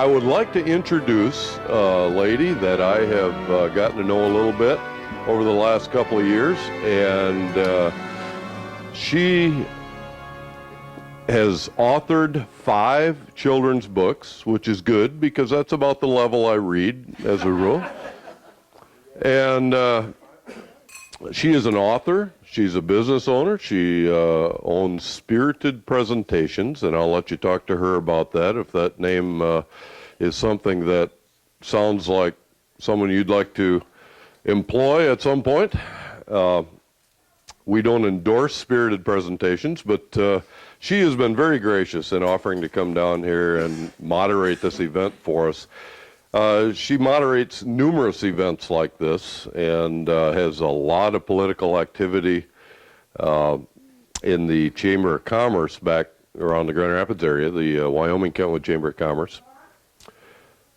I would like to introduce a lady that I have gotten to know a little bit over the last couple of years, and she has authored 5 children's books, which is good because that's about the level I read as a rule. And she is an author. She's a business owner. She owns Spirited Presentations, and I'll let you talk to her about that if that name is something that sounds like someone you'd like to employ at some point. We don't endorse Spirited Presentations, but she has been very gracious in offering to come down here and moderate this event for us. She moderates numerous events like this and has a lot of political activity in the Chamber of Commerce back around the Grand Rapids area, the Wyoming-Kentwood Chamber of Commerce.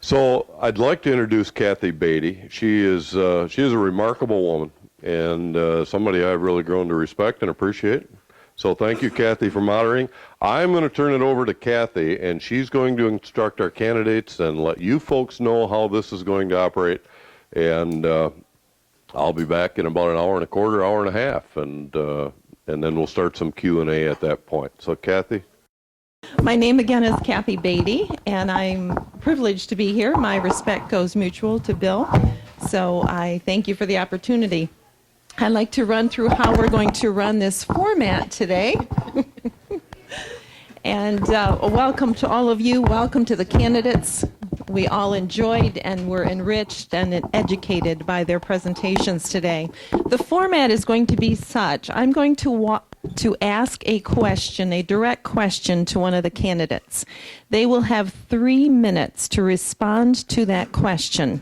So I'd like to introduce Kathy Beatty. She is a remarkable woman and somebody I've really grown to respect and appreciate. So thank you, Kathy, for moderating. I'm going to turn it over to Kathy, and she's going to instruct our candidates and let you folks know how this is going to operate. And I'll be back in about an hour and a quarter, hour and a half, and then we'll start some Q&A at that point. So, Kathy. My name again is Kathy Beatty, and I'm privileged to be here. My respect goes mutual to Bill, so I thank you for the opportunity. I'd like to run through how we're going to run this format today. And welcome to all of you. Welcome to the candidates. We all enjoyed and were enriched and educated by their presentations today. The format is going to be such. I'm going to ask a question, a direct question to one of the candidates. They will have 3 minutes to respond to that question,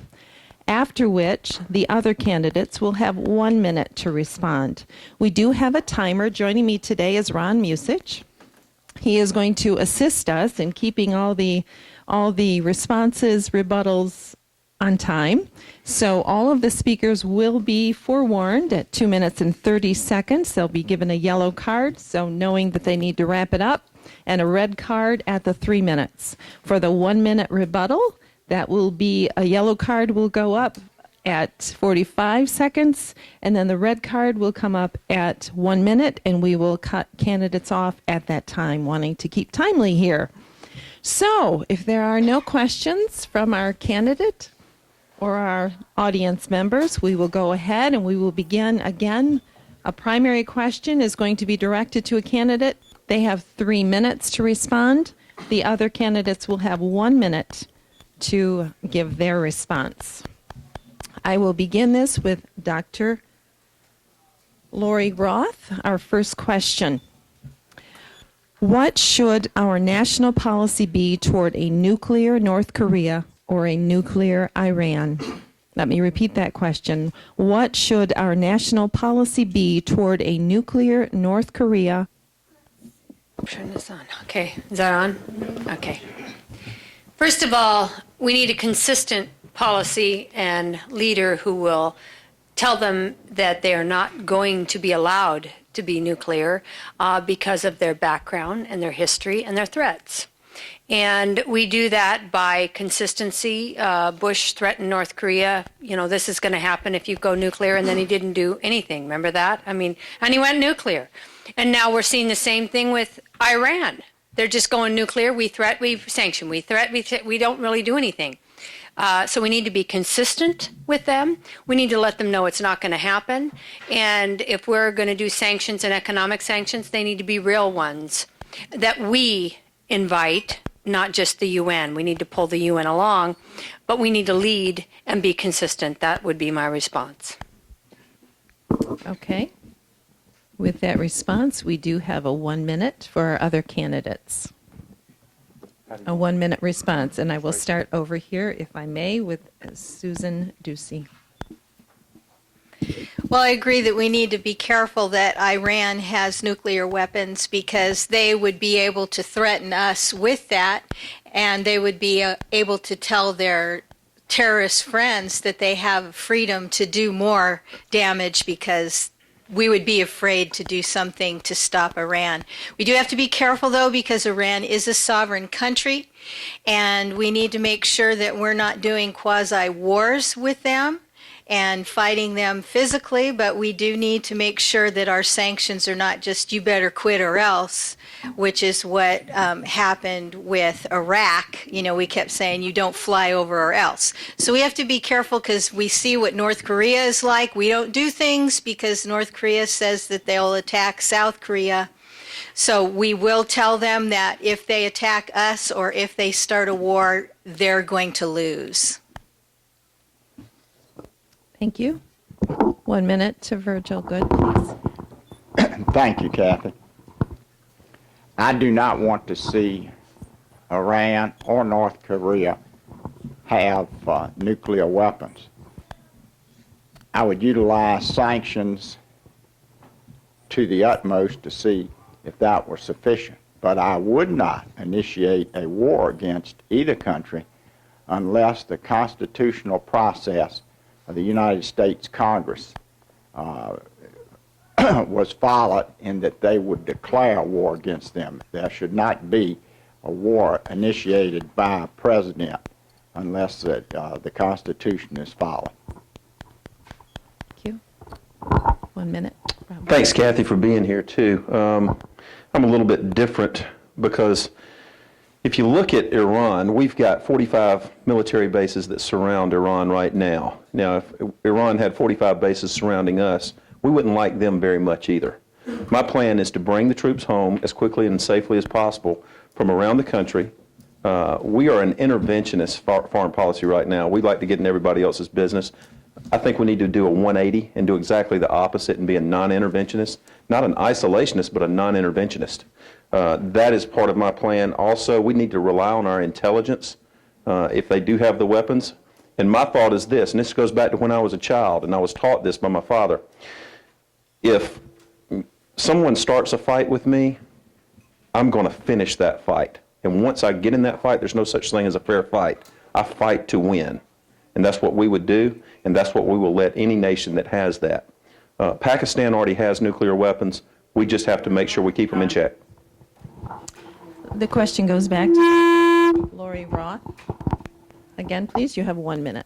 after which the other candidates will have 1 minute to respond. We do have a timer. Joining me today is Ron Musich. He is going to assist us in keeping all the responses, rebuttals on time. So all of the speakers will be forewarned at 2 minutes and 30 seconds. They'll be given a yellow card, so knowing that they need to wrap it up, and a red card at the 3 minutes. For the 1 minute rebuttal, that will be a yellow card will go up at 45 seconds, and then the red card will come up at 1 minute, and we will cut candidates off at that time, wanting to keep timely here. So if there are no questions from our candidate or our audience members, we will go ahead and we will begin again. A primary question is going to be directed to a candidate. They have 3 minutes to respond. The other candidates will have 1 minute to give their response. I will begin this with Dr. Laurie Roth. Our first question. What should our national policy be toward a nuclear North Korea or a nuclear Iran? Let me repeat that question. What should our national policy be toward a nuclear North Korea? Turn this on. Okay. Is that on? Okay. First of all, we need a consistent policy and leader who will tell them that they are not going to be allowed to be nuclear because of their background and their history and their threats. And we do that by consistency. Bush threatened North Korea, this is going to happen if you go nuclear, and then he didn't do anything. Remember that? And he went nuclear. And now we're seeing the same thing with Iran. They're just going nuclear. We threat, we sanction, we threat, we don't really do anything. So we need to be consistent with them. We need to let them know it's not going to happen. And if we're going to do sanctions and economic sanctions, they need to be real ones that we invite, not just the UN. We need to pull the UN along, but we need to lead and be consistent. That would be my response. Okay. With that response, we do have a 1 minute for our other candidates. A 1 minute response, and I will start over here, if I may, with Susan Ducey. Well, I agree that we need to be careful that Iran has nuclear weapons because they would be able to threaten us with that, and they would be able to tell their terrorist friends that they have freedom to do more damage because we would be afraid to do something to stop Iran. We do have to be careful, though, because Iran is a sovereign country, and we need to make sure that we're not doing quasi-wars with them and fighting them physically, but we do need to make sure that our sanctions are not just you better quit or else, which is what happened with Iraq. You know, we kept saying you don't fly over or else. So we have to be careful because we see what North Korea is like. We don't do things because North Korea says that they'll attack South Korea. So we will tell them that if they attack us or if they start a war, they're going to lose. Thank you. 1 minute to Virgil Goode, please. Thank you, Kathy. I do not want to see Iran or North Korea have nuclear weapons. I would utilize sanctions to the utmost to see if that were sufficient. But I would not initiate a war against either country unless the constitutional process of the United States Congress was followed in that they would declare war against them. There should not be a war initiated by a president unless the Constitution is followed. Thank you. 1 minute. Robby. Thanks, Kathy, for being here, too. I'm a little bit different because if you look at Iran, we've got 45 military bases that surround Iran right now. Now, if Iran had 45 bases surrounding us, we wouldn't like them very much either. My plan is to bring the troops home as quickly and safely as possible from around the country. We are an interventionist foreign policy right now. We like to get in everybody else's business. I think we need to do a 180 and do exactly the opposite and be a non-interventionist, not an isolationist, but a non-interventionist. That is part of my plan. Also, we need to rely on our intelligence if they do have the weapons. And my thought is this, and this goes back to when I was a child, and I was taught this by my father. If someone starts a fight with me, I'm going to finish that fight. And once I get in that fight, there's no such thing as a fair fight. I fight to win. And that's what we would do, and that's what we will let any nation that has that. Pakistan already has nuclear weapons. We just have to make sure we keep them in check. The question goes back to Laurie Roth. Again, please, you have 1 minute.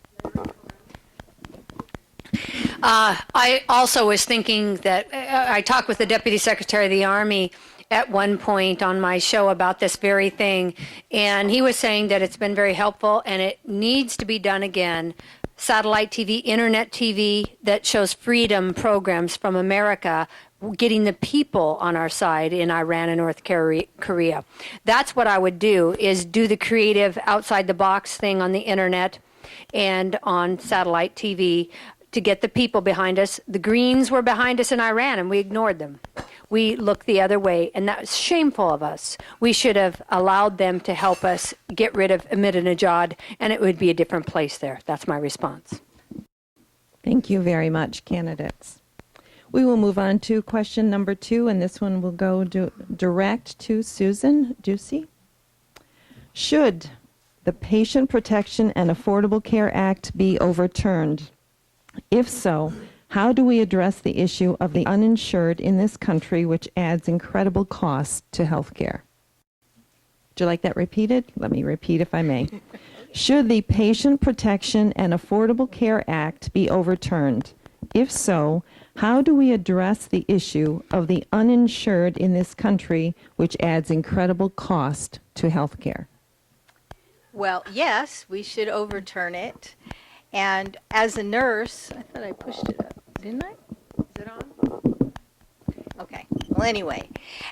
I also was thinking that I talked with the Deputy Secretary of the Army at one point on my show about this very thing, and he was saying that it's been very helpful and it needs to be done again. Satellite TV, internet TV that shows freedom programs from America, getting the people on our side in Iran and North Korea. That's what I would do, is do the creative outside the box thing on the internet and on satellite TV to get the people behind us. The Greens were behind us in Iran and we ignored them. We looked the other way, and that was shameful of us. We should have allowed them to help us get rid of Ahmadinejad, and it would be a different place there. That's my response. Thank you very much, candidates. We will move on to question number 2, and this one will go direct to Susan Ducey. Should the Patient Protection and Affordable Care Act be overturned? If so, how do we address the issue of the uninsured in this country, which adds incredible costs to health care? Would you like that repeated? Let me repeat if I may. Should the Patient Protection and Affordable Care Act be overturned? If so, how do we address the issue of the uninsured in this country, which adds incredible cost to health care? Well, yes, we should overturn it. And as a nurse, I thought I pushed it up, didn't I? Is it on? Okay. Well, anyway,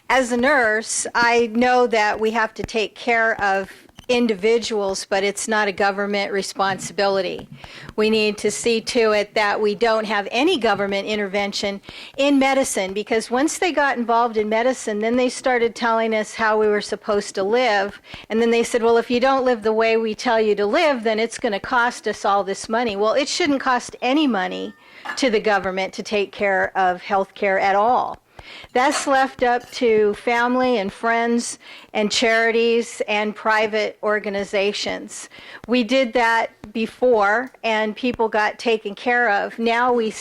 as a nurse, I know that we have to take care of individuals, but it's not a government responsibility. We need to see to it that we don't have any government intervention in medicine, because once they got involved in medicine, then they started telling us how we were supposed to live. And then they said, well, if you don't live the way we tell you to live, then it's going to cost us all this money. Well, it shouldn't cost any money to the government to take care of health care at all. That's left up to family and friends and charities and private organizations. We did that before, and people got taken care of. Now we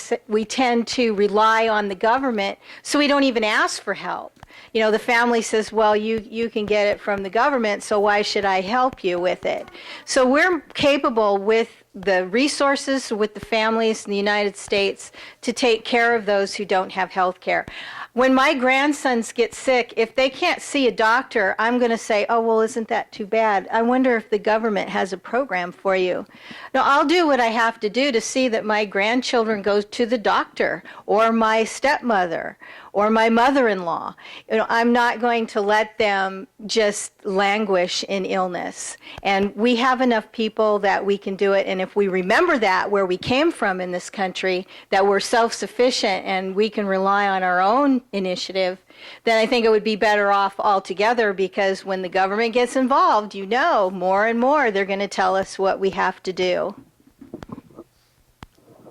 tend to rely on the government, so we don't even ask for help. You know, the family says, well, you can get it from the government, so why should I help you with it? So we're capable with the resources, with the families in the United States, to take care of those who don't have health care. When my grandsons get sick, if they can't see a doctor, I'm going to say, oh, well, isn't that too bad? I wonder if the government has a program for you. Now, I'll do what I have to do to see that my grandchildren go to the doctor, or my stepmother, or my mother-in-law. You know, I'm not going to let them just languish in illness. And we have enough people that we can do it. And if we remember that, where we came from in this country, that we're self-sufficient and we can rely on our own initiative, then I think it would be better off altogether, because when the government gets involved, you know, more and more they're going to tell us what we have to do.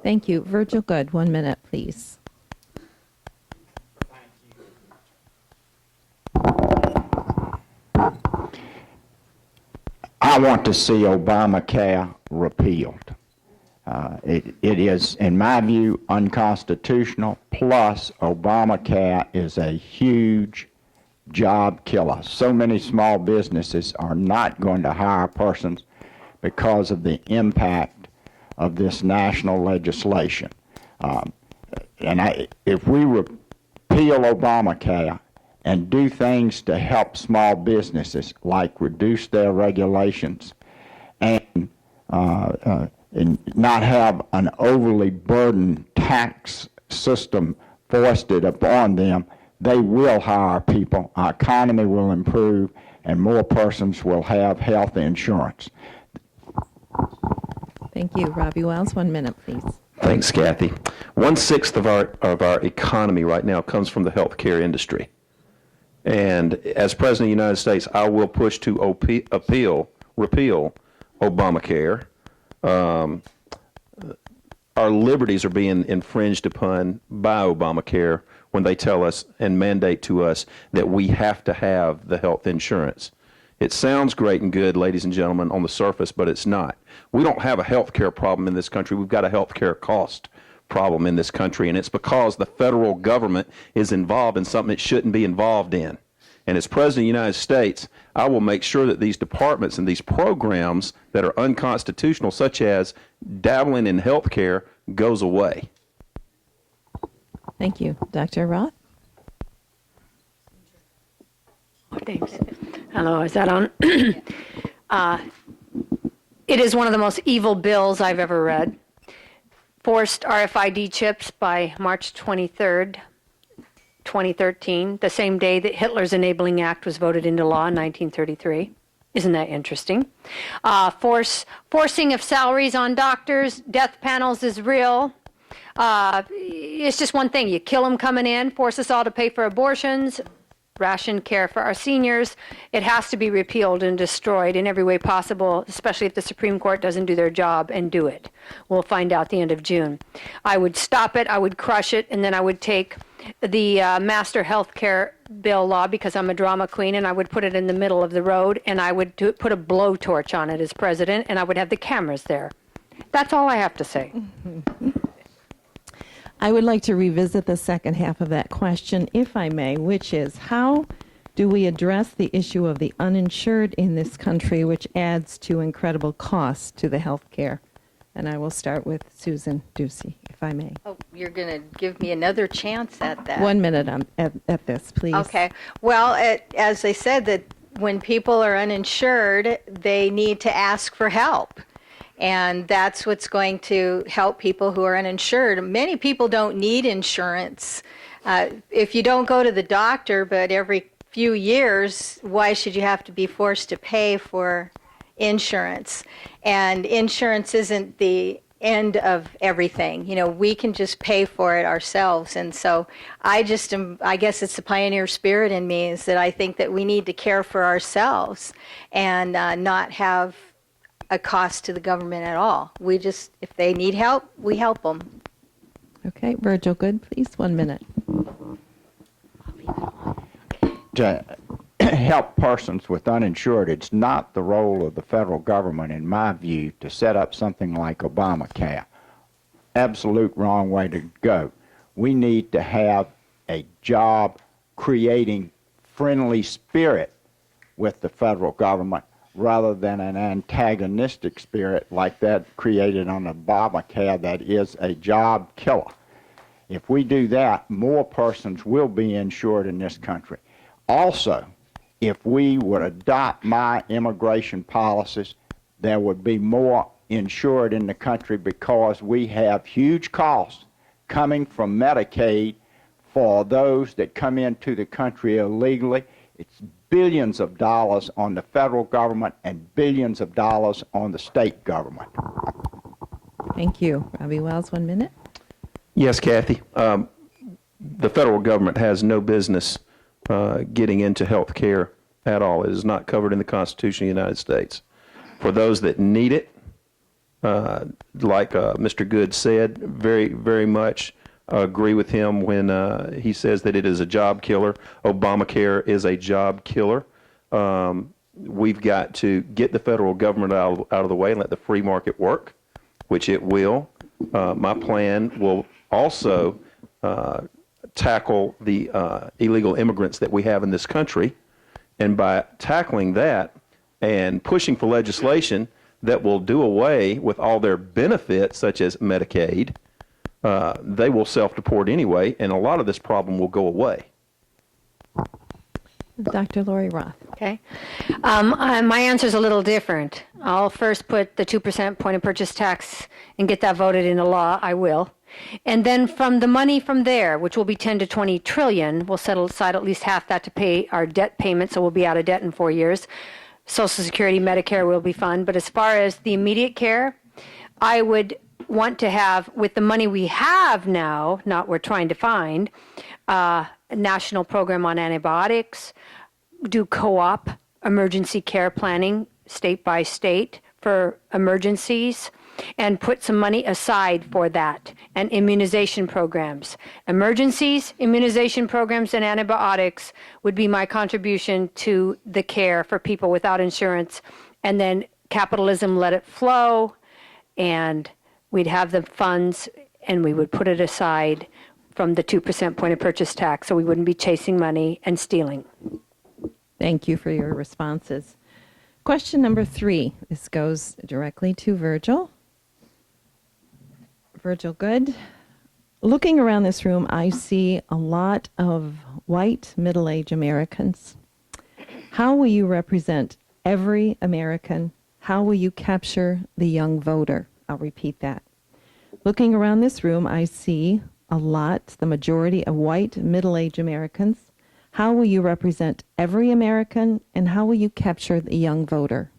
Thank you. Virgil Goode, 1 minute, please. I want to see Obamacare repealed. It is, in my view, unconstitutional. Plus, Obamacare is a huge job killer. So many small businesses are not going to hire persons because of the impact of this national legislation. If we repeal Obamacare and do things to help small businesses, like reduce their regulations and not have an overly burdened tax system foisted upon them, they will hire people, our economy will improve, and more persons will have health insurance. Thank you. Robby Wells, 1 minute, please. Thanks, Kathy. 1/6 of our economy right now comes from the healthcare industry. And as President of the United States, I will push to repeal Obamacare. Our liberties are being infringed upon by Obamacare when they tell us and mandate to us that we have to have the health insurance. It sounds great and good, ladies and gentlemen, on the surface, but it's not. We don't have a health care problem in this country. We've got a health care cost problem in this country, and it's because the federal government is involved in something it shouldn't be involved in. And as President of the United States, I will make sure that these departments and these programs that are unconstitutional, such as dabbling in health care, goes away. Thank you. Dr. Roth? Thanks. Hello, is that on? It is one of the most evil bills I've ever read. Forced RFID chips by March 23rd, 2013, the same day that Hitler's Enabling Act was voted into law in 1933. Isn't that interesting? Forcing of salaries on doctors, death panels is real. It's just one thing. You kill them coming in, force us all to pay for abortions, ration care for our seniors. It has to be repealed and destroyed in every way possible, especially if the Supreme Court doesn't do their job and do it. We'll find out the end of June. I would stop it, I would crush it, and then I would take the master health care bill law, because I'm a drama queen, and I would put it in the middle of the road, and I would put a blowtorch on it as president, and I would have the cameras there. That's all I have to say. I would like to revisit the second half of that question, if I may, which is, how do we address the issue of the uninsured in this country, which adds to incredible costs to the health care? And I will start with Susan Ducey, if I may. Oh, you're going to give me another chance at that. 1 minute at this, please. Okay. Well, as I said, that when people are uninsured, they need to ask for help. And that's what's going to help people who are uninsured. Many people don't need insurance. If you don't go to the doctor, but every few years, why should you have to be forced to pay for insurance? And insurance isn't the end of everything. You know, we can just pay for it ourselves. And so I guess it's the pioneer spirit in me, is that I think that we need to care for ourselves and not have a cost to the government at all. We just, if they need help, we help them. Okay, Virgil Goode, please, 1 minute. to help persons with uninsured. It's not the role of the federal government, in my view, to set up something like Obamacare. Absolute wrong way to go. We need to have a job-creating, friendly spirit with the federal government rather than an antagonistic spirit like that created on Obamacare that is a job killer. If we do that, more persons will be insured in this country. Also, if we would adopt my immigration policies, there would be more insured in the country because we have huge costs coming from Medicaid for those that come into the country illegally. It's billions of dollars on the federal government and billions of dollars on the state government. Thank you. Robby Wells, 1 minute. Yes, Kathy. The federal government has no business getting into health care at all. It is not covered in the Constitution of the United States. For those that need it, like Mr. Goode said, very, very much agree with him when he says that it is a job killer. Obamacare is a job killer. We've got to get the federal government out of the way and let the free market work, which it will. My plan will also tackle the illegal immigrants that we have in this country. And by tackling that and pushing for legislation that will do away with all their benefits, such as Medicaid, they will self-deport anyway, and a lot of this problem will go away. Dr. Laurie Roth. Okay. My answer is a little different. I'll first put the 2% point of purchase tax and get that voted into law. I will. And then from the money from there, which will be 10 to 20 trillion, we'll set aside at least half that to pay our debt payment, so we'll be out of debt in 4 years. Social Security, Medicare will be fun. But as far as the immediate care, I would want to have, with the money we have now, not we're trying to find, a national program on antibiotics, do co-op emergency care planning state by state for emergencies, and put some money aside for that, and immunization programs. Emergencies, immunization programs, and antibiotics would be my contribution to the care for people without insurance. And then capitalism, let it flow, and we'd have the funds, and we would put it aside from the 2% point of purchase tax, so we wouldn't be chasing money and stealing. Thank you for your responses. Question number 3. This goes directly to Virgil. Virgil Goode. Looking around this room, I see a lot of white middle-aged Americans. How will you represent every American? How will you capture the young voter? I'll repeat that. Looking around this room, I see a lot, the majority of white middle-aged Americans. How will you represent every American, and how will you capture the young voter?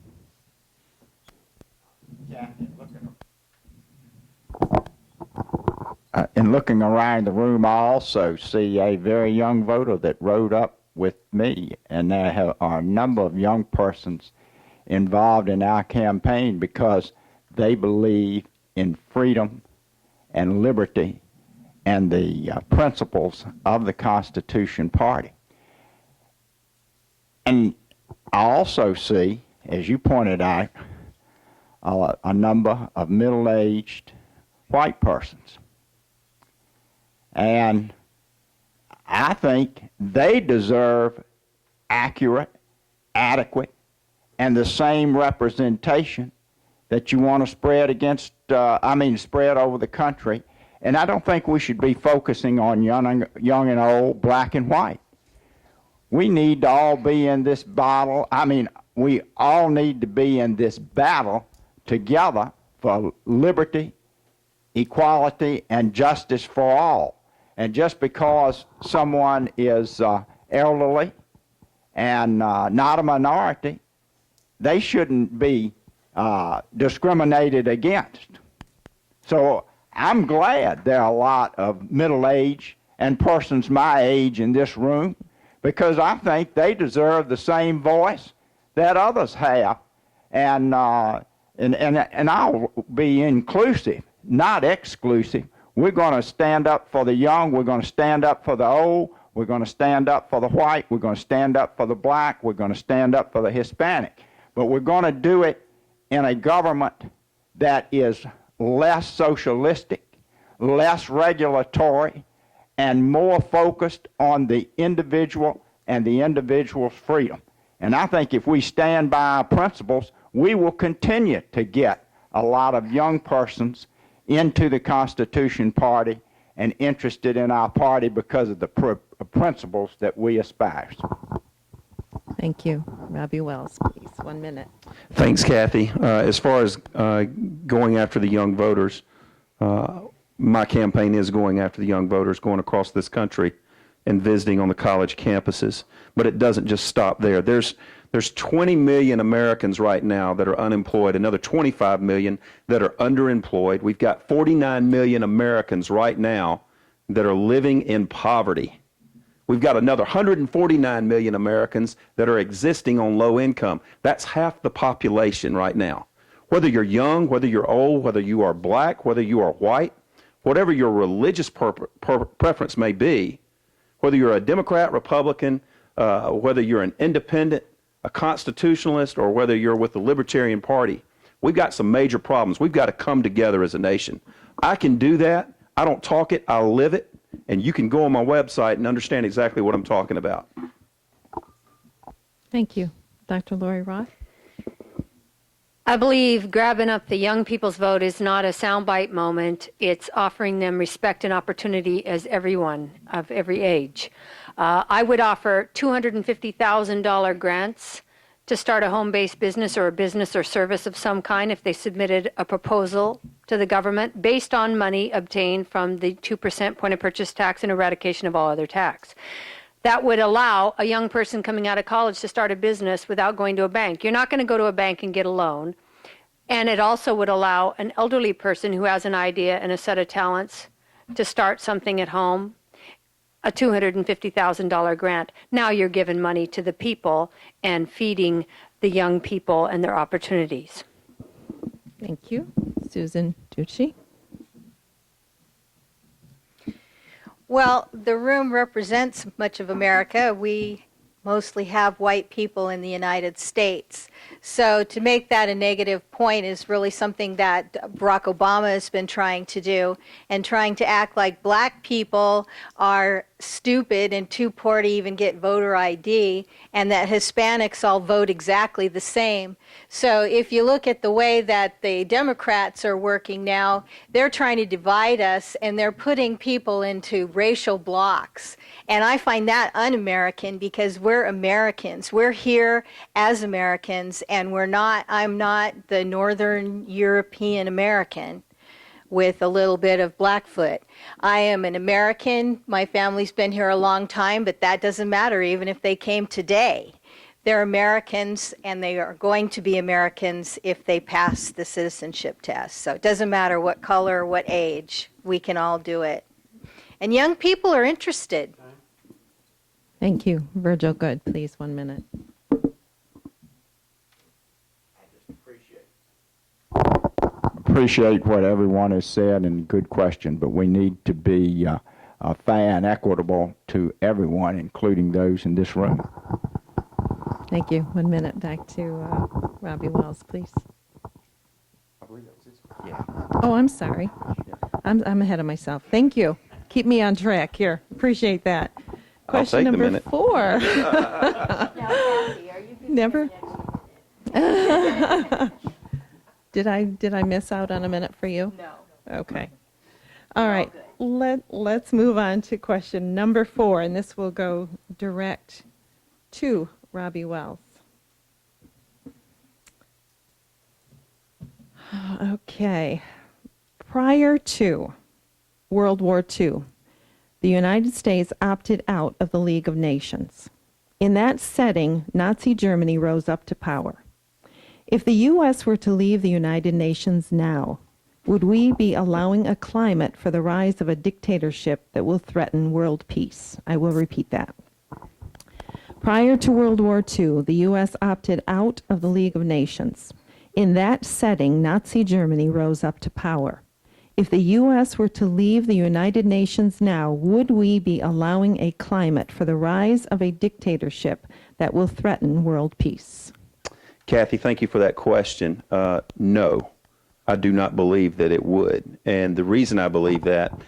In looking around the room, I also see a very young voter that rode up with me, and there are a number of young persons involved in our campaign because they believe in freedom and liberty and the principles of the Constitution Party. And I also see, as you pointed out, a number of middle-aged white persons. And I think they deserve accurate, adequate, and the same representation that you want to spread spread over the country. And I don't think we should be focusing on young and old, black and white. We need to all be in this battle. We all need to be in this battle together for liberty, equality, and justice for all. And just because someone is elderly and not a minority, they shouldn't be discriminated against. So I'm glad there are a lot of middle-aged and persons my age in this room, because I think they deserve the same voice that others have. And I'll be inclusive, not exclusive. We're going to stand up for the young. We're going to stand up for the old. We're going to stand up for the white. We're going to stand up for the black. We're going to stand up for the Hispanic. But we're going to do it in a government that is less socialistic, less regulatory, and more focused on the individual and the individual's freedom. And I think if we stand by our principles, we will continue to get a lot of young persons into the Constitution Party and interested in our party because of the principles that we espouse. Thank you. Robby Wells, please. 1 minute. Thanks, Kathy. As far as going after the young voters, my campaign is going after the young voters, going across this country and visiting on the college campuses. But it doesn't just stop there. There's 20 million Americans right now that are unemployed, another 25 million that are underemployed. We've got 49 million Americans right now that are living in poverty. We've got another 149 million Americans that are existing on low income. That's half the population right now. Whether you're young, whether you're old, whether you are black, whether you are white, whatever your religious preference may be, whether you're a Democrat, Republican, whether you're an independent, a constitutionalist, or whether you're with the Libertarian Party, we've got some major problems. We've got to come together as a nation. I can do that. I don't talk it, I live it, and you can go on my website and understand exactly what I'm talking about. Thank you. Dr. Laurie Roth? I believe grabbing up the young people's vote is not a soundbite moment. It's offering them respect and opportunity as everyone of every age. I would offer $250,000 grants to start a home-based business or a business or service of some kind if they submitted a proposal to the government based on money obtained from the 2% point of purchase tax and eradication of all other tax. That would allow a young person coming out of college to start a business without going to a bank. You're not going to go to a bank and get a loan. And it also would allow an elderly person who has an idea and a set of talents to start something at home, a $250,000 grant. Now you're giving money to the people and feeding the young people and their opportunities. Thank you. Susan Ducey? Well, the room represents much of America. We mostly have white people in the United States. So to make that a negative point is really something that Barack Obama has been trying to do, and trying to act like black people are stupid and too poor to even get voter ID, and that Hispanics all vote exactly the same. So if you look at the way that the Democrats are working now, they're trying to divide us, and they're putting people into racial blocks. And I find that un-American, because we're Americans. We're here as Americans, and I'm not the Northern European American with a little bit of Blackfoot. I am an American. My family's been here a long time, but that doesn't matter even if they came today. They're Americans, and they are going to be Americans if they pass the citizenship test. So it doesn't matter what color or what age, we can all do it. And young people are interested. Thank you. Virgil Goode, please, 1 minute. Appreciate what everyone has said, and good question, but we need to be fair and equitable to everyone, including those in this room. Thank you. 1 minute. Back to Robby Wells, please. Oh, I'm sorry. I'm ahead of myself. Thank you. Keep me on track here. Appreciate that. Question I'll take the number minute. 4. Now, Kathy, are you Never. Did I miss out on a minute for you? No. Okay. All right. Let's move on to question number 4, and this will go direct to Robby Wells. Okay. Prior to World War II, the United States opted out of the League of Nations. In that setting, Nazi Germany rose up to power. If the U.S. were to leave the United Nations now, would we be allowing a climate for the rise of a dictatorship that will threaten world peace? I will repeat that. Prior to World War II, the U.S. opted out of the League of Nations. In that setting, Nazi Germany rose up to power. If the U.S. were to leave the United Nations now, would we be allowing a climate for the rise of a dictatorship that will threaten world peace? Kathy, thank you for that question. No, I do not believe that it would. And the reason I believe that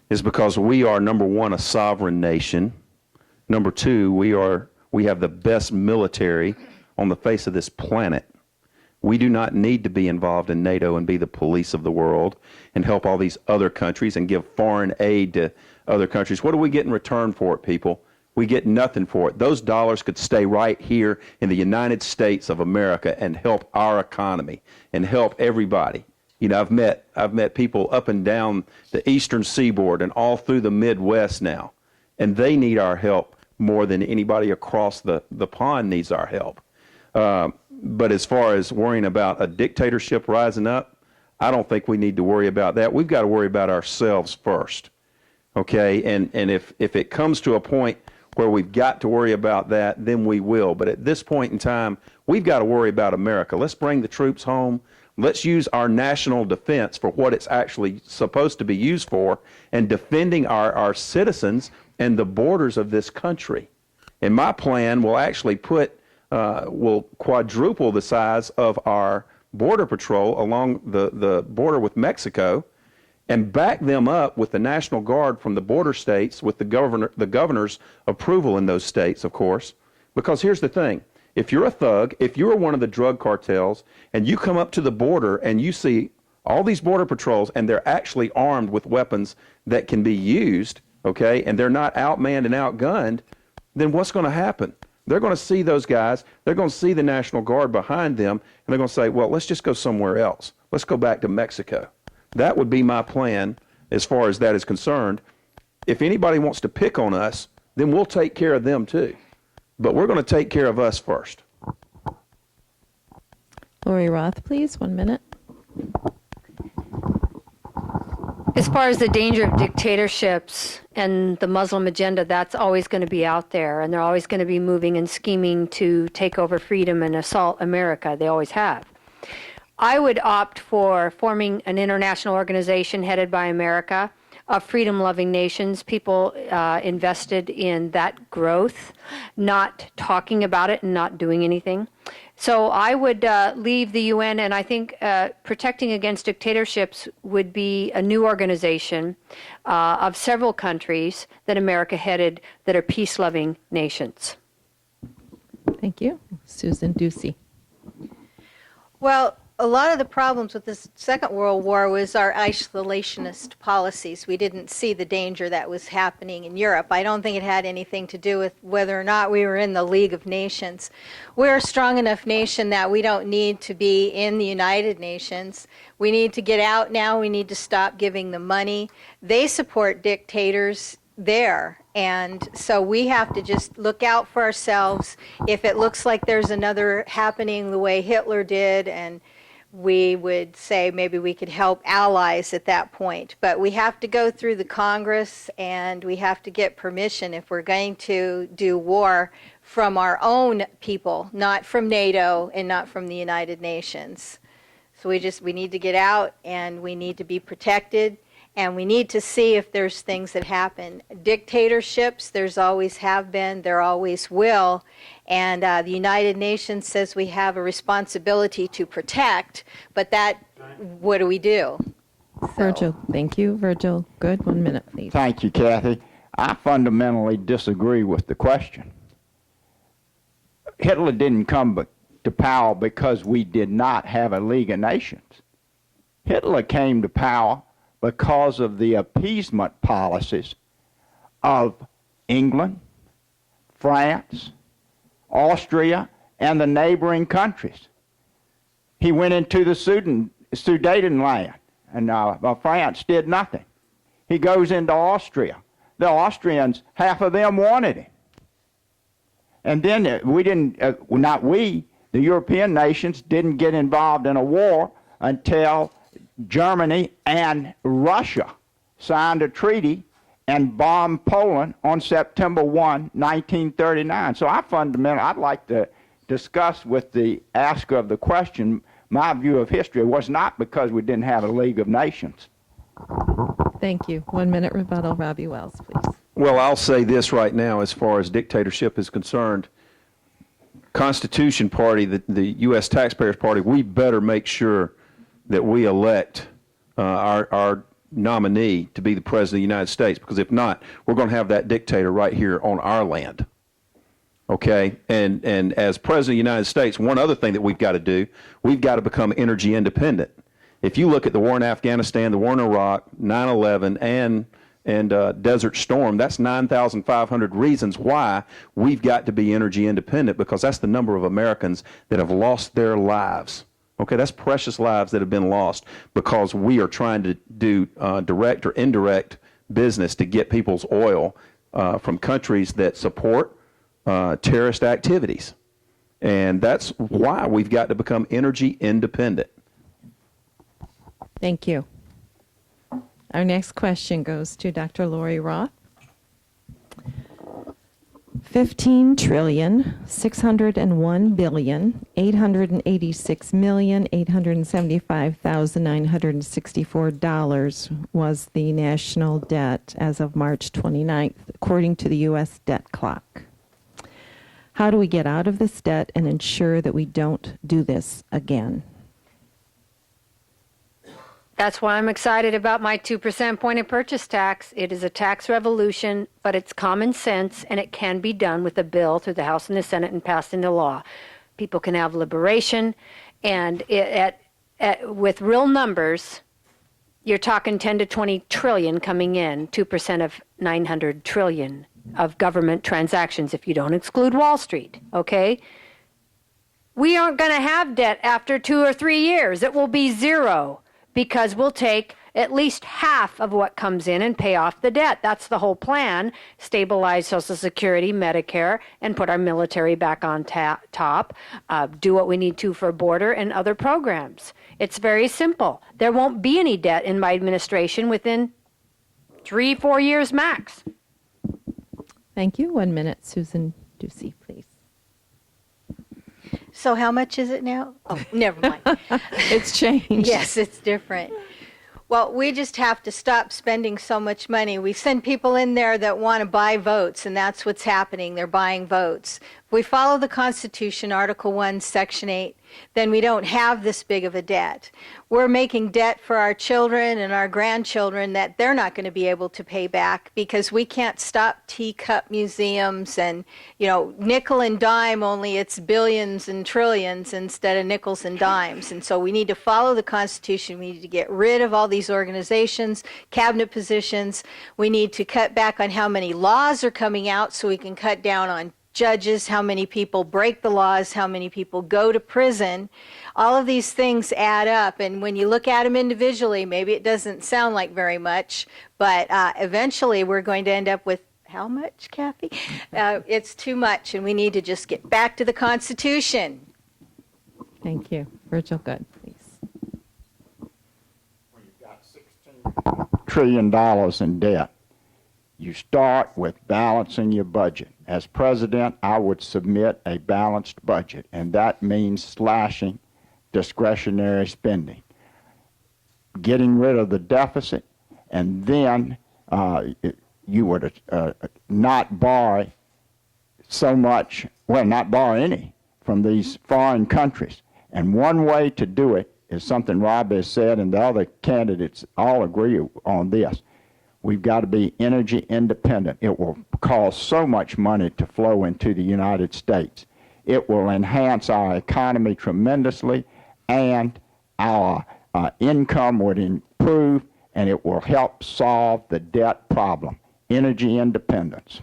is because we are, number one, a sovereign nation. Number two, we have the best military on the face of this planet. We do not need to be involved in NATO and be the police of the world and help all these other countries and give foreign aid to other countries. What do we get in return for it, people? We get nothing for it. Those dollars could stay right here in the United States of America and help our economy and help everybody. You know, I've met people up and down the eastern seaboard and all through the Midwest now, and they need our help more than anybody across the pond needs our help. But as far as worrying about a dictatorship rising up, I don't think we need to worry about that. We've got to worry about ourselves first, okay? And if it comes to a point where we've got to worry about that, then we will. But at this point in time, we've got to worry about America. Let's bring the troops home. Let's use our national defense for what it's actually supposed to be used for, and defending our citizens and the borders of this country. And my plan will actually will quadruple the size of our border patrol along the border with Mexico, and back them up with the National Guard from the border states with the governor's approval in those states, of course. Because here's the thing. If you're a thug, if you're one of the drug cartels, and you come up to the border and you see all these border patrols and they're actually armed with weapons that can be used, okay, and they're not outmanned and outgunned, then what's going to happen? They're going to see those guys, they're going to see the National Guard behind them, and they're going to say, well, let's just go somewhere else. Let's go back to Mexico. That would be my plan as far as that is concerned. If anybody wants to pick on us, then we'll take care of them too. But we're going to take care of us first. Laurie Roth, please, 1 minute. As far as the danger of dictatorships and the Muslim agenda, that's always going to be out there, and they're always going to be moving and scheming to take over freedom and assault America. They always have. I would opt for forming an international organization headed by America of freedom-loving nations, people invested in that growth, not talking about it and not doing anything. So I would leave the UN, and I think protecting against dictatorships would be a new organization of several countries that America headed that are peace-loving nations. Thank you. Susan Ducey. Well, a lot of the problems with the Second World War was our isolationist policies. We didn't see the danger that was happening in Europe. I don't think it had anything to do with whether or not we were in the League of Nations. We're a strong enough nation that we don't need to be in the United Nations. We need to get out now. We need to stop giving them money. They support dictators there. And so we have to just look out for ourselves. If it looks like there's another happening the way Hitler did, and we would say maybe we could help allies at that point. But we have to go through the Congress, and we have to get permission if we're going to do war from our own people, not from NATO and not from the United Nations. So we need to get out, and we need to be protected, and we need to see if there's things that happen. Dictatorships, there's always have been, there always will. And the United Nations says we have a responsibility to protect, but what do we do? Virgil, thank you. Virgil, Goode, 1 minute, please. Thank you, Kathy. I fundamentally disagree with the question. Hitler didn't come to power because we did not have a League of Nations. Hitler came to power because of the appeasement policies of England, France, Austria, and the neighboring countries. He went into the Sudetenland, and France did nothing. He goes into Austria. The Austrians, half of them wanted him. And then the European nations didn't get involved in a war until Germany and Russia signed a treaty and bombed Poland on September 1, 1939. So I'd like to discuss with the asker of the question, my view of history was not because we didn't have a League of Nations. Thank you. 1 minute rebuttal, Robby Wells, please. Well, I'll say this right now as far as dictatorship is concerned. Constitution Party, the U.S. Taxpayers Party, we better make sure that we elect our nominee to be the President of the United States, because if not, we're going to have that dictator right here on our land. Okay? And as President of the United States, one other thing that we've got to do, we've got to become energy independent. If you look at the war in Afghanistan, the war in Iraq, 9/11, and Desert Storm, that's 9,500 reasons why we've got to be energy independent, because that's the number of Americans that have lost their lives. Okay, that's precious lives that have been lost because we are trying to do direct or indirect business to get people's oil from countries that support terrorist activities. And that's why we've got to become energy independent. Thank you. Our next question goes to Dr. Laurie Roth. 15,601,886,875,964 was the national debt as of March 29th, according to the U.S. debt clock. How do we get out of this debt and ensure that we don't do this again? That's why I'm excited about my 2% point of purchase tax. It is a tax revolution, but it's common sense, and it can be done with a bill through the House and the Senate and passed into law. People can have liberation, and with real numbers, you're talking 10 to 20 trillion coming in, 2% of 900 trillion of government transactions if you don't exclude Wall Street, okay? We aren't going to have debt after 2 or 3 years. It will be zero, because we'll take at least half of what comes in and pay off the debt. That's the whole plan. Stabilize Social Security, Medicare, and put our military back on top. Do what we need to for border and other programs. It's very simple. There won't be any debt in my administration within 3-4 years max. Thank you. 1 minute, Susan Ducey, please. So how much is it now? Oh, never mind. It's changed. Yes, it's different. Well, we just have to stop spending so much money. We send people in there that want to buy votes, and that's what's happening. They're buying votes. If we follow the Constitution, Article 1, Section 8, then we don't have this big of a debt. We're making debt for our children and our grandchildren that they're not going to be able to pay back, because we can't stop teacup museums and, nickel and dime, only it's billions and trillions instead of nickels and dimes. And so we need to follow the Constitution. We need to get rid of all these organizations, cabinet positions. We need to cut back on how many laws are coming out so we can cut down on judges, how many people break the laws, how many people go to prison. All of these things add up, and when you look at them individually, maybe it doesn't sound like very much, but eventually we're going to end up with how much, Kathy? It's too much, and we need to just get back to the Constitution. Thank you. Virgil Goode, please. When you've got $16 trillion in debt, you start with balancing your budget. As president, I would submit a balanced budget, and that means slashing discretionary spending, getting rid of the deficit, and then you would not borrow so much, not borrow any from these foreign countries. And one way to do it is something Robby has said, and the other candidates all agree on this. We've got to be energy independent. It will cost so much money to flow into the United States. It will enhance our economy tremendously, and our income would improve, and it will help solve the debt problem. Energy independence.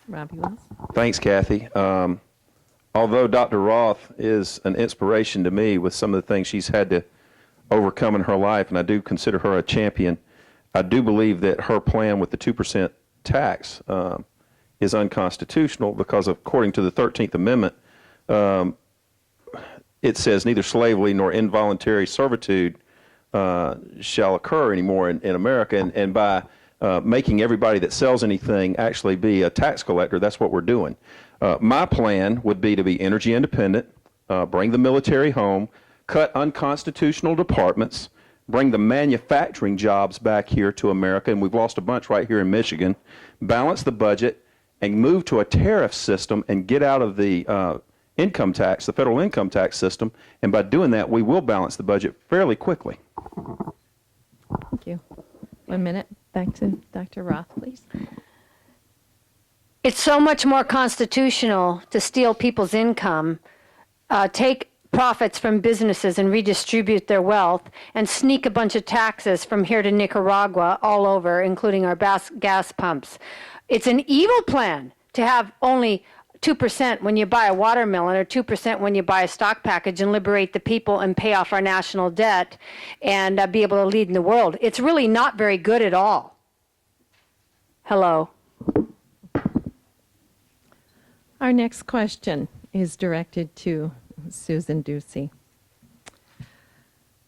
Robby Wells. Thanks, Kathy. Although Dr. Roth is an inspiration to me with some of the things she's had to overcome in her life, and I do consider her a champion, I do believe that her plan with the 2% tax is unconstitutional, because according to the 13th Amendment, it says neither slavery nor involuntary servitude shall occur anymore in America. And by making everybody that sells anything actually be a tax collector, that's what we're doing. My plan would be to be energy independent, bring the military home, cut unconstitutional departments, bring the manufacturing jobs back here to America, and we've lost a bunch right here in Michigan, balance the budget, and move to a tariff system and get out of the income tax, the federal income tax system, and by doing that, we will balance the budget fairly quickly. Thank you. 1 minute. Back to Dr. Roth, please. It's so much more constitutional to steal people's income, take profits from businesses and redistribute their wealth, and sneak a bunch of taxes from here to Nicaragua all over, including our gas pumps. It's an evil plan to have only 2% when you buy a watermelon or 2% when you buy a stock package and liberate the people and pay off our national debt and be able to lead in the world. It's really not very good at all. Hello. Our next question is directed to Susan Ducey.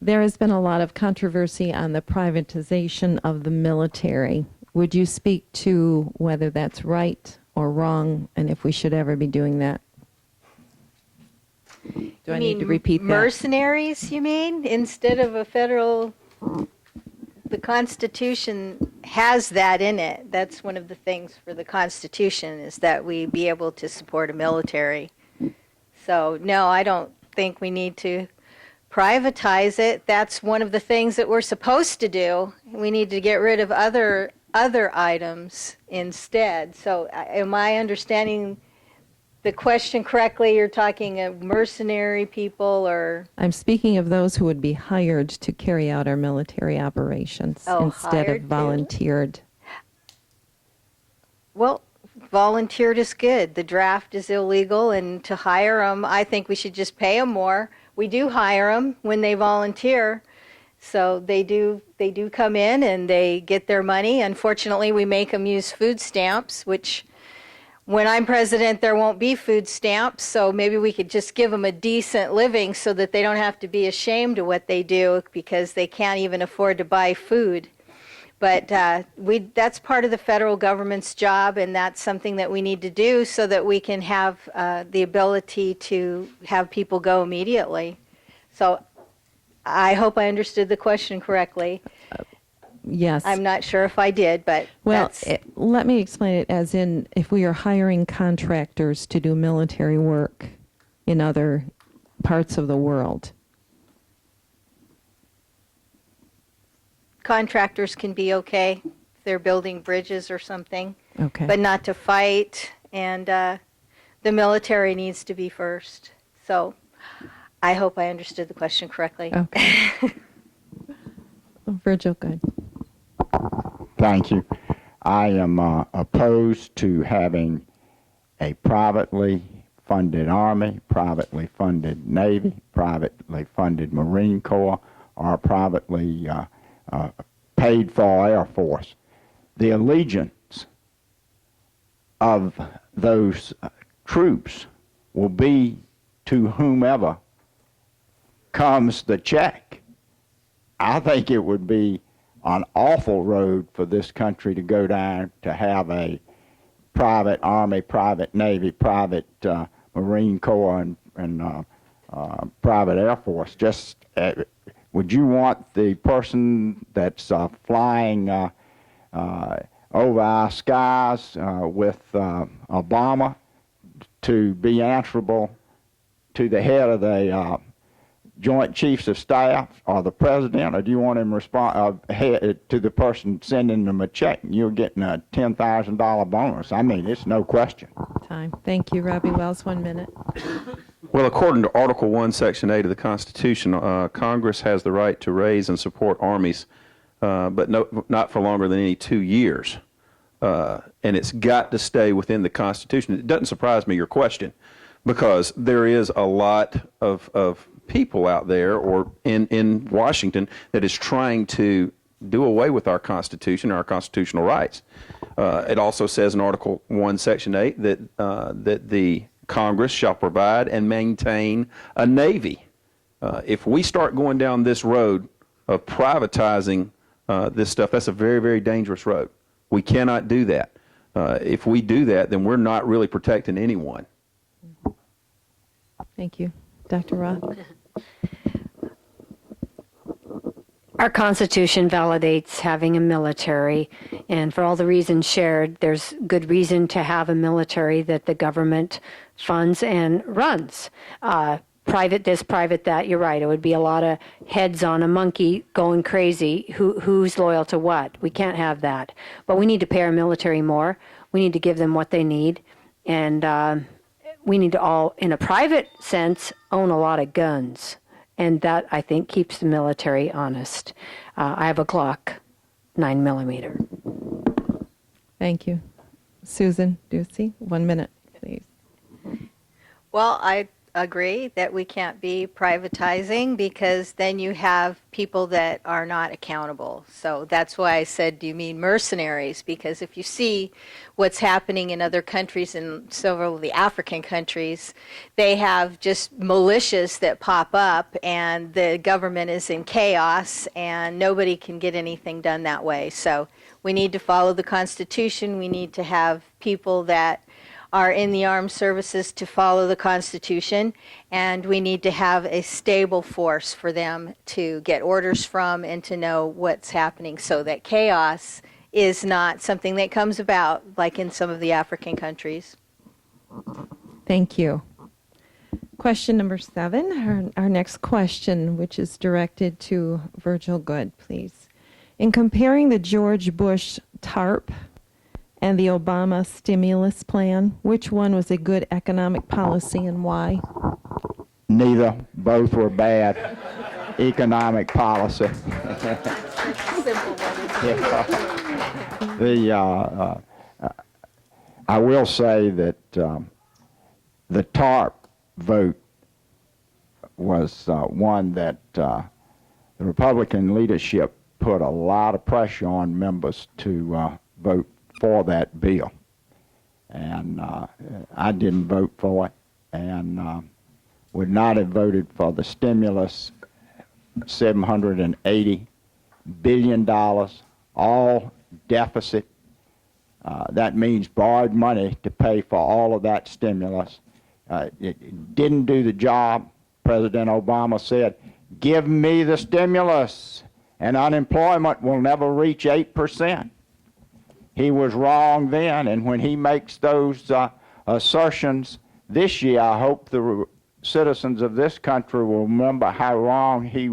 There has been a lot of controversy on the privatization of the military. Would you speak to whether that's right or wrong, and if we should ever be doing that? Do I need to repeat that? Mercenaries, you mean? Instead of a federal... The Constitution has that in it. That's one of the things for the Constitution, is that we be able to support a military. So, no, I don't think we need to privatize it. That's one of the things that we're supposed to do. We need to get rid of other items instead. So, am I understanding the question correctly? You're talking of mercenary people, or... I'm speaking of those who would be hired to carry out our military operations instead of hired to? volunteered. Well, volunteered is good. The draft is illegal, and to hire them, I think we should just pay them more. We do hire them when they volunteer, so they do come in and they get their money. Unfortunately, we make them use food stamps, which when I'm president, there won't be food stamps, so maybe we could just give them a decent living so that they don't have to be ashamed of what they do because they can't even afford to buy food. But that's part of the federal government's job, and that's something that we need to do so that we can have the ability to have people go immediately. So I hope I understood the question correctly. Yes. I'm not sure if I did, but Well, that's... let me explain it as in if we are hiring contractors to do military work in other parts of the world. Contractors can be okay if they're building bridges or something, Okay. but not to fight, and the military needs to be first. So I hope I understood the question correctly. Okay. Virgil, good. Thank you. I am opposed to having a privately funded Army, privately funded Navy, privately funded Marine Corps, or privately paid for Air Force. The allegiance of those troops will be to whomever comes the check. I think it would be an awful road for this country to go down to have a private Army, private Navy, private Marine Corps, and private Air Force. Just would you want the person that's flying over our skies with Obama to be answerable to the head of the Joint Chiefs of Staff or the President, or do you want him respond to the person sending them a check and you're getting a $10,000 bonus? I mean, it's no question. Time. Thank you, Robby Wells. 1 minute. Well, according to Article 1, Section 8 of the Constitution, Congress has the right to raise and support armies, but not for longer than any 2 years. And it's got to stay within the Constitution. It doesn't surprise me, your question, because there is a lot of people out there or in Washington that is trying to do away with our Constitution, our constitutional rights. It also says in Article 1, Section 8 that the Congress shall provide and maintain a Navy. If we start going down this road of privatizing this stuff, that's a very, very dangerous road. We cannot do that. If we do that, then we're not really protecting anyone. Thank you. Dr. Roth? Our Constitution validates having a military, and for all the reasons shared, there's good reason to have a military that the government funds and runs. Private this, private that, you're right. It would be a lot of heads on a monkey going crazy. Who's loyal to what? We can't have that. But we need to pay our military more. We need to give them what they need. And we need to all, in a private sense, own a lot of guns. And that, I think, keeps the military honest. I have a Glock 9mm. Thank you. Susan Ducey, 1 minute, please. Well, I agree that we can't be privatizing because then you have people that are not accountable. So that's why I said, do you mean mercenaries? Because if you see what's happening in other countries, in several of the African countries, they have just militias that pop up and the government is in chaos and nobody can get anything done that way. So we need to follow the Constitution. We need to have people that are in the armed services to follow the Constitution, and we need to have a stable force for them to get orders from and to know what's happening so that chaos is not something that comes about like in some of the African countries. Thank you. Question number 7, our next question, which is directed to Virgil Goode, please. In comparing the George Bush TARP and the Obama stimulus plan, which one was a good economic policy and why? Neither. Both were bad economic policy. I will say that the TARP vote was one that the Republican leadership put a lot of pressure on members to vote for that bill. And I didn't vote for it, and would not have voted for the stimulus, $780 billion, all deficit. That means borrowed money to pay for all of that stimulus. It didn't do the job. President Obama said, "Give me the stimulus, and unemployment will never reach 8%. He was wrong then, and when he makes those assertions this year, I hope the citizens of this country will remember how wrong he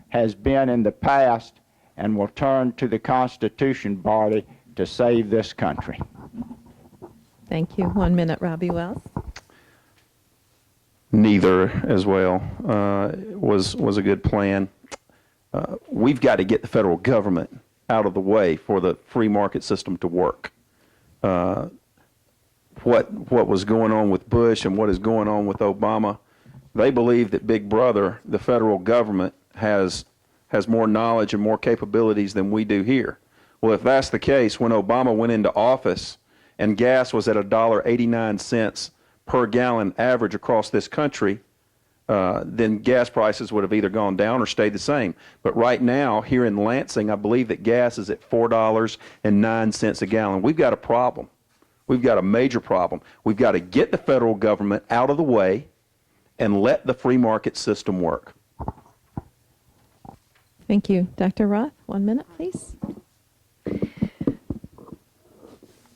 has been in the past and will turn to the Constitution Party to save this country. Thank you. 1 minute, Robby Wells. Neither as well was a good plan. We've got to get the federal government out of the way for the free market system to work. What was going on with Bush and what is going on with Obama, they believe that Big Brother, the federal government, has more knowledge and more capabilities than we do here. Well, if that's the case, when Obama went into office and gas was at $1.89 per gallon average across this country, then gas prices would have either gone down or stayed the same. But right now, here in Lansing, I believe that gas is at $4.09 a gallon. We've got a problem. We've got a major problem. We've got to get the federal government out of the way and let the free market system work. Thank you. Dr. Roth, 1 minute, please.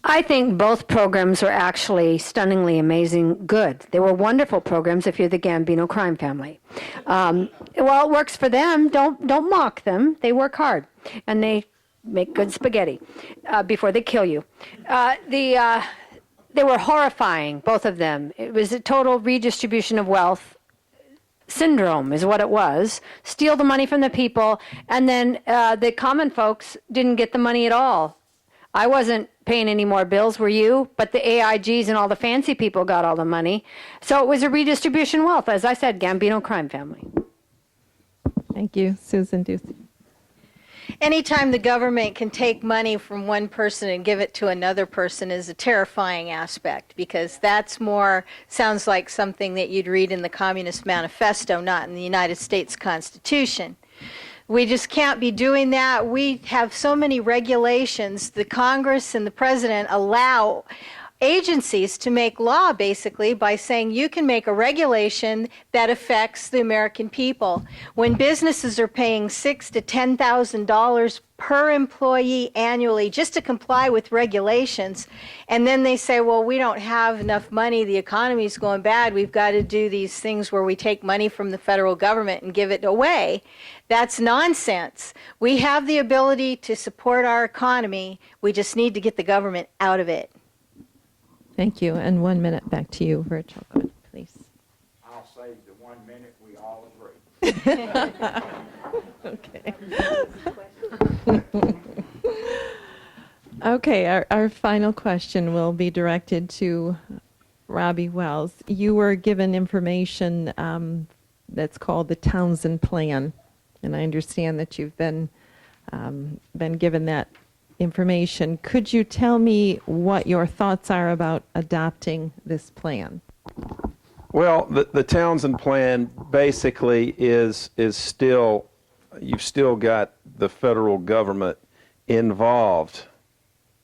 I think both programs are actually stunningly amazing good. They were wonderful programs if you're the Gambino crime family. Well, it works for them. Don't mock them. They work hard, and they make good spaghetti before they kill you. They were horrifying, both of them. It was a total redistribution of wealth syndrome is what it was. Steal the money from the people, and then the common folks didn't get the money at all. I wasn't paying any more bills, were you? But the AIGs and all the fancy people got all the money. So it was a redistribution of wealth. As I said, Gambino crime family. Thank you. Susan Ducey. Anytime the government can take money from one person and give it to another person is a terrifying aspect, because that's more, sounds like something that you'd read in the Communist Manifesto, not in the United States Constitution. We just can't be doing that. We have so many regulations. The Congress and the President allow agencies to make law basically by saying you can make a regulation that affects the American people. When businesses are paying $6,000 to $10,000 per employee annually just to comply with regulations, and then they say, well, we don't have enough money, the economy's going bad, we've got to do these things where we take money from the federal government and give it away. That's nonsense. We have the ability to support our economy. We just need to get the government out of it. Thank you. And 1 minute back to you, Virgil. Go ahead, please. I'll save the 1 minute we all agree. Okay. Okay, our final question will be directed to Robby Wells. You were given information that's called the Townsend Plan, and I understand that you've been given that information. Could you tell me what your thoughts are about adopting this plan? Well, the Townsend Plan basically is still, you've still got the federal government involved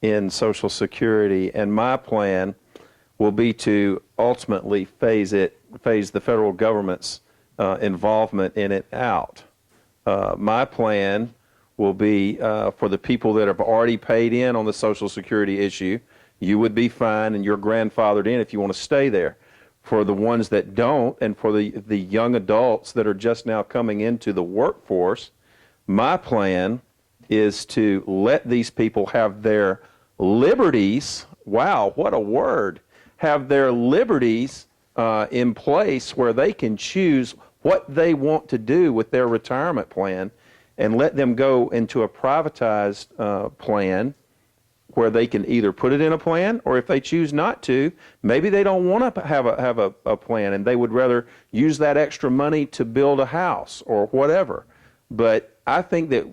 in Social Security, and my plan will be to ultimately phase the federal government's involvement in it out. My plan will be for the people that have already paid in on the Social Security issue. You would be fine and you're grandfathered in if you want to stay there. For the ones that don't, and for the young adults that are just now coming into the workforce, my plan is to let these people have their liberties, wow, what a word, have their liberties in place where they can choose what they want to do with their retirement plan, and let them go into a privatized plan where they can either put it in a plan, or if they choose not to, maybe they don't want to have a plan and they would rather use that extra money to build a house or whatever. But I think that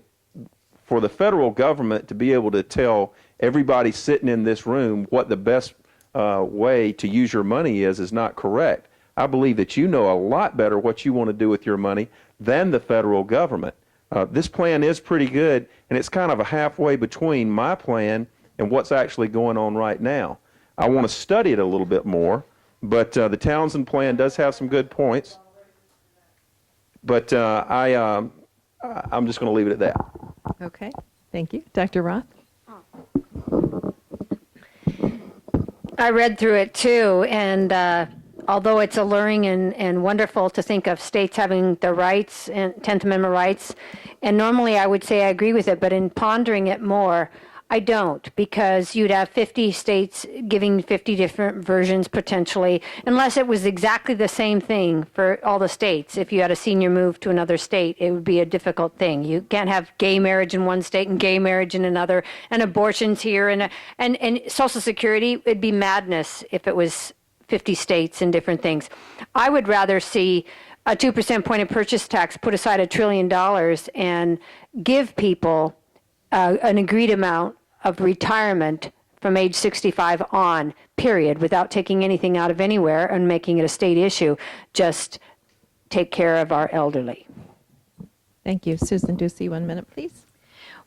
for the federal government to be able to tell everybody sitting in this room what the best way to use your money is not correct. I believe that you know a lot better what you want to do with your money than the federal government. This plan is pretty good, and it's kind of a halfway between my plan and what's actually going on right now. I want to study it a little bit more, but the Townsend Plan does have some good points. But I'm just going to leave it at that. Okay, thank you. Dr. Roth? I read through it too, and although it's alluring and wonderful to think of states having the rights and 10th Amendment rights, and normally I would say I agree with it, but in pondering it more, I don't, because you'd have 50 states giving 50 different versions potentially, unless it was exactly the same thing for all the states. If you had a senior move to another state, it would be a difficult thing. You can't have gay marriage in one state and gay marriage in another, and abortions here, and Social Security. It'd be madness if it was 50 states and different things. I would rather see a 2% point of purchase tax, put aside $1 trillion, and give people an agreed amount of retirement from age 65 on, period, without taking anything out of anywhere and making it a state issue. Just take care of our elderly. Thank you. Susan Ducey, 1 minute, please.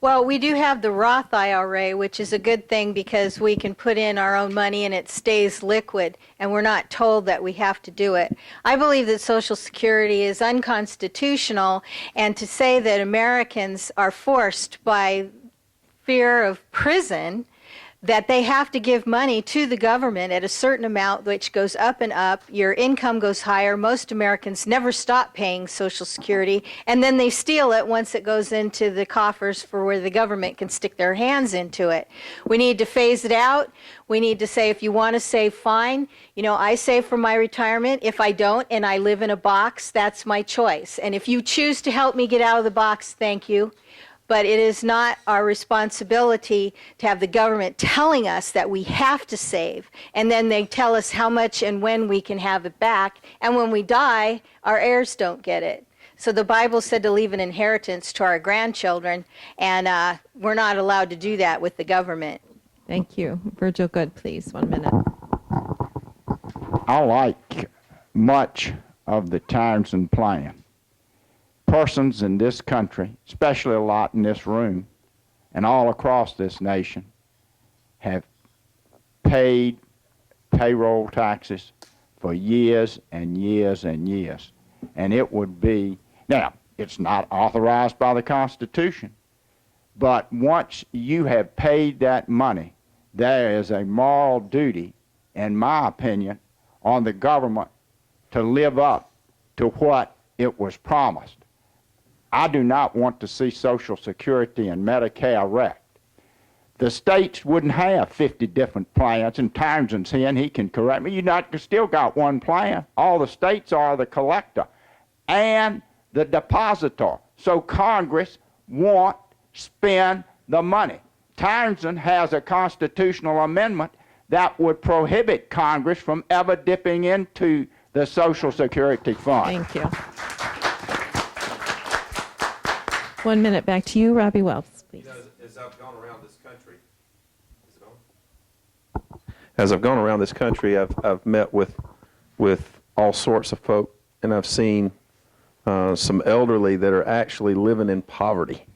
Well, we do have the Roth IRA, which is a good thing because we can put in our own money and it stays liquid, and we're not told that we have to do it. I believe that Social Security is unconstitutional, and to say that Americans are forced by fear of prison that they have to give money to the government at a certain amount, which goes up and up. Your income goes higher. Most Americans never stop paying Social Security, and then they steal it once it goes into the coffers for where the government can stick their hands into it. We need to phase it out. We need to say, if you want to save, fine. You know, I save for my retirement. If I don't and I live in a box, that's my choice. And if you choose to help me get out of the box, thank you. But it is not our responsibility to have the government telling us that we have to save, and then they tell us how much and when we can have it back, and when we die, our heirs don't get it. So the Bible said to leave an inheritance to our grandchildren, and we're not allowed to do that with the government. Thank you. Virgil Goode, please, 1 minute. I like much of the Townsend Plan. Persons in this country, especially a lot in this room and all across this nation, have paid payroll taxes for years and years and years. And it would be, now, it's not authorized by the Constitution, but once you have paid that money, there is a moral duty, in my opinion, on the government to live up to what it was promised. I do not want to see Social Security and Medicare wrecked. The states wouldn't have 50 different plans, and Townsend's here, and he can correct me. You still got one plan. All the states are the collector and the depositor. So Congress won't spend the money. Townsend has a constitutional amendment that would prohibit Congress from ever dipping into the Social Security fund. Thank you. 1 minute back to you, Robby Wells, please. As I've gone around this country, is it on? As I've gone around this country, I've met with all sorts of folk, and I've seen some elderly that are actually living in poverty,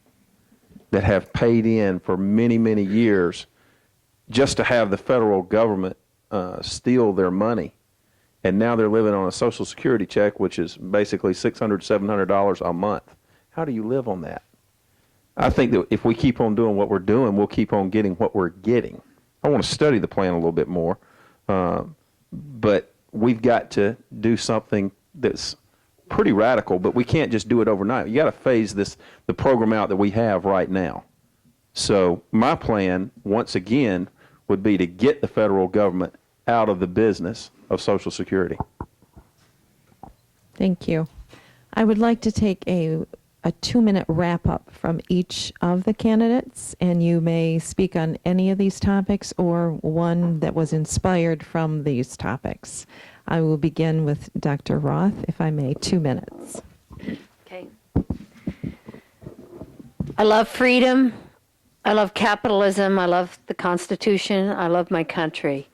that have paid in for many, many years just to have the federal government steal their money. And now they're living on a Social Security check, which is basically $600, $700 a month. How do you live on that? I think that if we keep on doing what we're doing, we'll keep on getting what we're getting. I want to study the plan a little bit more, but we've got to do something that's pretty radical, but we can't just do it overnight. You got to phase the program out that we have right now. So my plan, once again, would be to get the federal government out of the business of Social Security. Thank you. I would like to take a 2-minute wrap-up from each of the candidates, and you may speak on any of these topics or one that was inspired from these topics. I will begin with Dr. Roth, if I may, 2 minutes. Okay. I love freedom. I love capitalism. I love the Constitution. I love my country.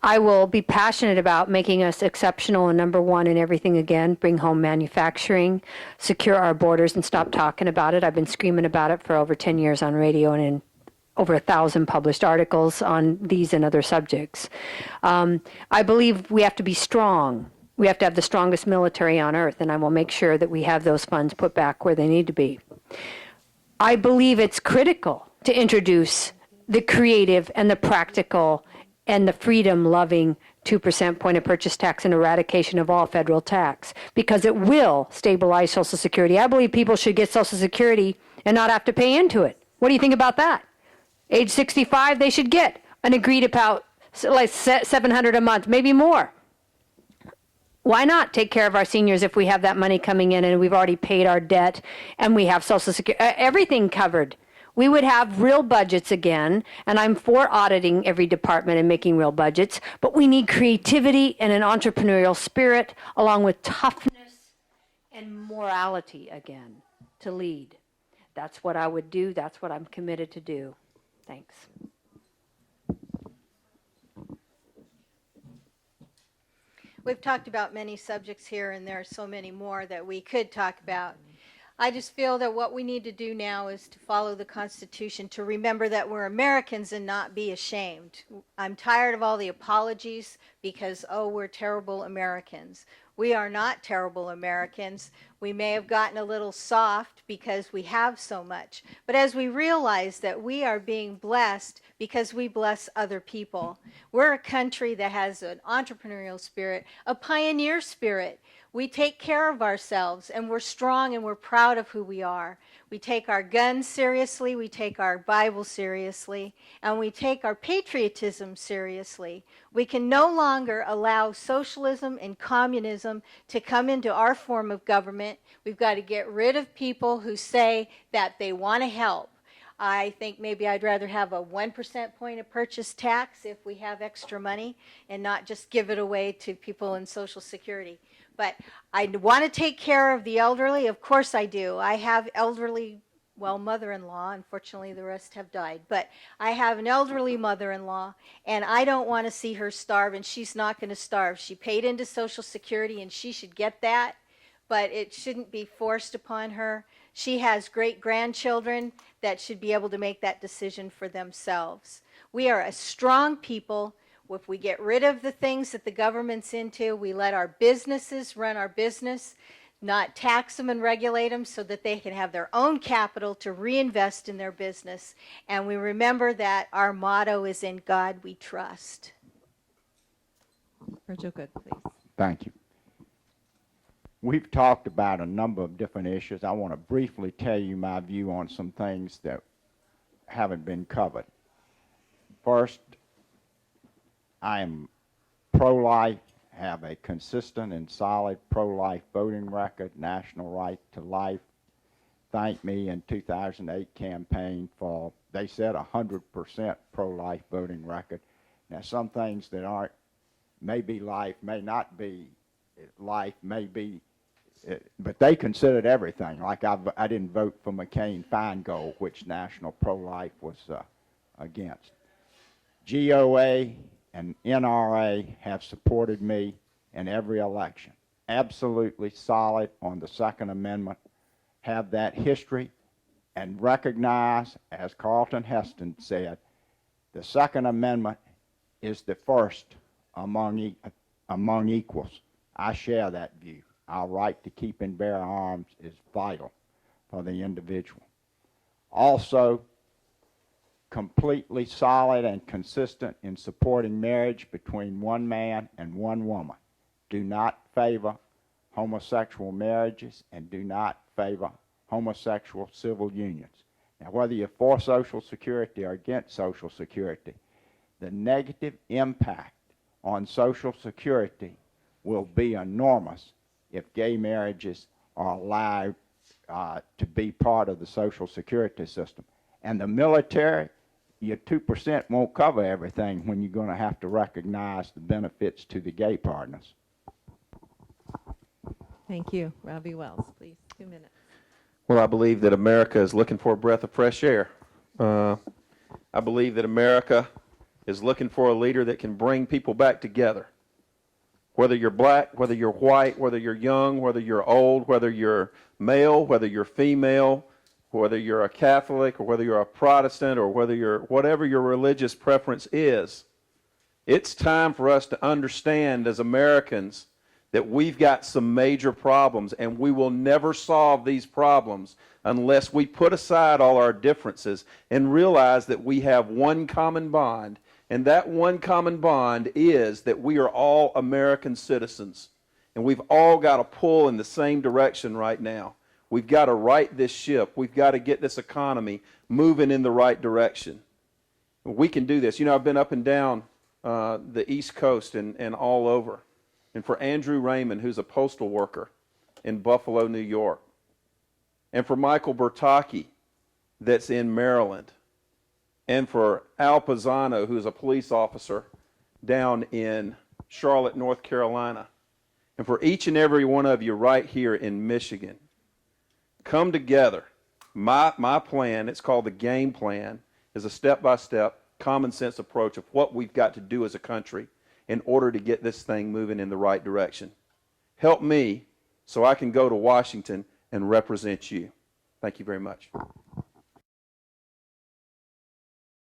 I will be passionate about making us exceptional and number one in everything again, bring home manufacturing, secure our borders, and stop talking about it. I've been screaming about it for over 10 years on radio and in over 1,000 published articles on these and other subjects. I believe we have to be strong. We have to have the strongest military on earth, and I will make sure that we have those funds put back where they need to be. I believe it's critical to introduce the creative and the practical and the freedom-loving 2% point of purchase tax and eradication of all federal tax, because it will stabilize Social Security. I believe people should get Social Security and not have to pay into it. What do you think about that? Age 65, they should get an agreed about like $700 a month, maybe more. Why not take care of our seniors if we have that money coming in and we've already paid our debt and we have Social Security, everything covered? We would have real budgets again, and I'm for auditing every department and making real budgets, but we need creativity and an entrepreneurial spirit along with toughness and morality again to lead. That's what I would do. That's what I'm committed to do. Thanks. We've talked about many subjects here, and there are so many more that we could talk about. I just feel that what we need to do now is to follow the Constitution, to remember that we're Americans and not be ashamed. I'm tired of all the apologies because, oh, we're terrible Americans. We are not terrible Americans. We may have gotten a little soft because we have so much. But as we realize that we are being blessed because we bless other people, we're a country that has an entrepreneurial spirit, a pioneer spirit. We take care of ourselves, and we're strong, and we're proud of who we are. We take our guns seriously, we take our Bible seriously, and we take our patriotism seriously. We can no longer allow socialism and communism to come into our form of government. We've got to get rid of people who say that they want to help. I think maybe I'd rather have a 1% point of purchase tax if we have extra money and not just give it away to people in Social Security. But I want to take care of the elderly. Of course I do. I have elderly, well, mother-in-law. Unfortunately, the rest have died. But I have an elderly mother-in-law, and I don't want to see her starve, and she's not going to starve. She paid into Social Security, and she should get that, but it shouldn't be forced upon her. She has great-grandchildren that should be able to make that decision for themselves. We are a strong people. If we get rid of the things that the government's into, we let our businesses run our business, not tax them and regulate them so that they can have their own capital to reinvest in their business. And we remember that our motto is "In God We Trust." Virgil Goode, please. Thank you. We've talked about a number of different issues. I want to briefly tell you my view on some things that haven't been covered. First, I am pro-life, have a consistent and solid pro-life voting record, national right to life. Thanked me in 2008 campaign for, they said, 100% pro-life voting record. Now, some things that aren't, may be life, may not be life, may be, but they considered everything. Like I didn't vote for McCain-Feingold, which National Pro-Life was against. GOA and NRA have supported me in every election. Absolutely solid on the Second Amendment, have that history, and recognize, as Carlton Heston said, the Second Amendment is the first among equals. I share that view. Our right to keep and bear arms is vital for the individual. Also, completely solid and consistent in supporting marriage between one man and one woman. Do not favor homosexual marriages and do not favor homosexual civil unions. Now, whether you're for Social Security or against Social Security, the negative impact on Social Security will be enormous if gay marriages are allowed to be part of the Social Security system. And the military, your 2% won't cover everything when you're going to have to recognize the benefits to the gay partners. Thank you. Robby Wells, please. 2 minutes. Well, I believe that America is looking for a breath of fresh air. I believe that America is looking for a leader that can bring people back together. Whether you're black, whether you're white, whether you're young, whether you're old, whether you're male, whether you're female, whether you're a Catholic or whether you're a Protestant or whether you're whatever your religious preference is, it's time for us to understand as Americans that we've got some major problems, and we will never solve these problems unless we put aside all our differences and realize that we have one common bond, and that one common bond is that we are all American citizens, and we've all got to pull in the same direction right now. We've got to right this ship. We've got to get this economy moving in the right direction. We can do this. You know, I've been up and down the East Coast and all over. And for Andrew Raymond, who's a postal worker in Buffalo, New York, and for Michael Bertocchi, that's in Maryland, and for Al Pisano, who's a police officer down in Charlotte, North Carolina, and for each and every one of you right here in Michigan, come together. My plan, it's called the game plan, is a step-by-step, common-sense approach of what we've got to do as a country in order to get this thing moving in the right direction. Help me so I can go to Washington and represent you. Thank you very much.